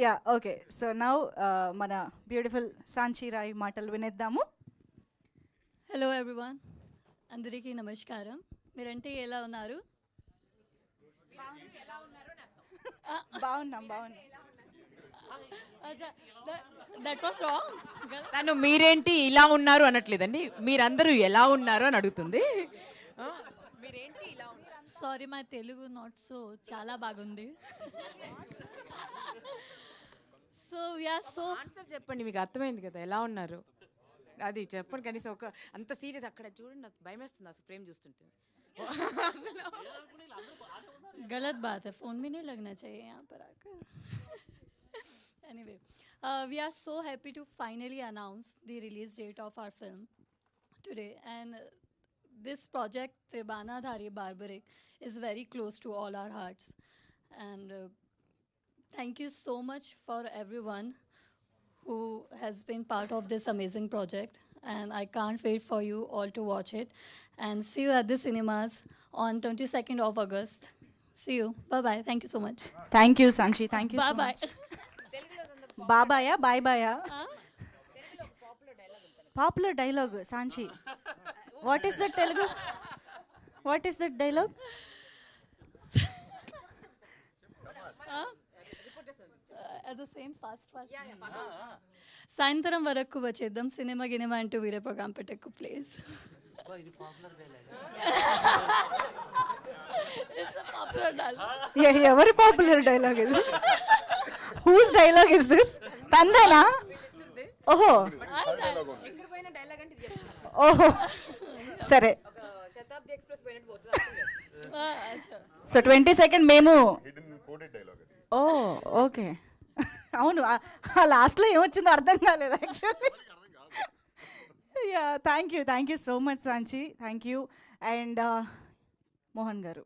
Yeah okay. So now మన beautiful Sanchi Roy మాటలు వినేద్దాము. Hello everyone, అందరికీ నమస్కారం. మీరంటే ఎలా ఉన్నారు? బాగున్నాం. That was wrong. తను మీరేంటి ఇలా ఉన్నారు అనట్లేదండి, మీరందరూ ఎలా ఉన్నారు అని అడుగుతుంది. మీరేంటి ఇలా ఉన్నారు? Sorry, my Telugu not so చాలా బాగుంది. సో వీఆర్ సో ఆన్సర్ చెప్పండి, మీకు అర్థమైంది కదా ఎలా ఉన్నారు అది చెప్పండి కనీసం. ఒక అంత సీరియస్ అక్కడ చూడండి, నాకు భయం వేస్తుంది అసలు ఫ్రేమ్ చూస్తుంటే. गलत बात है, फ़ोन भी नहीं लगना चाहिए यहाँ पर आकर. Anyway, we are so happy to finally announce the release date of our film today, and this project Tribana Dhari Barbaric is very close to all our hearts, and thank you so much for everyone who has been part of this amazing project, and I can't wait for you all to watch it and see you at the cinemas on 22nd of August. See you. Bye bye. Thank you so much. Thank you Sanchi, thank you. Bye bye. బాబాయా bye బాయా popular dialogue Sanchi. What is that Telugu? What is that dialogue? As the same fast. సాయంత్రం వరకు వచ్చేద్దాం, cinema గినిమా అంటూ వీరే programme పెట్టకు please. ఎవరి popular dialogue ఇది? Whose dialogue is this? తందేనా? ఓహో ఓహో సరే. సో 22nd మేము. ఓ ఓకే. అవును, ఆ లాస్ట్లో ఏమొచ్చిందో అర్థం కాలేదు actually. Yeah thank you so much Sanchi, thank you. And Mohan గారు.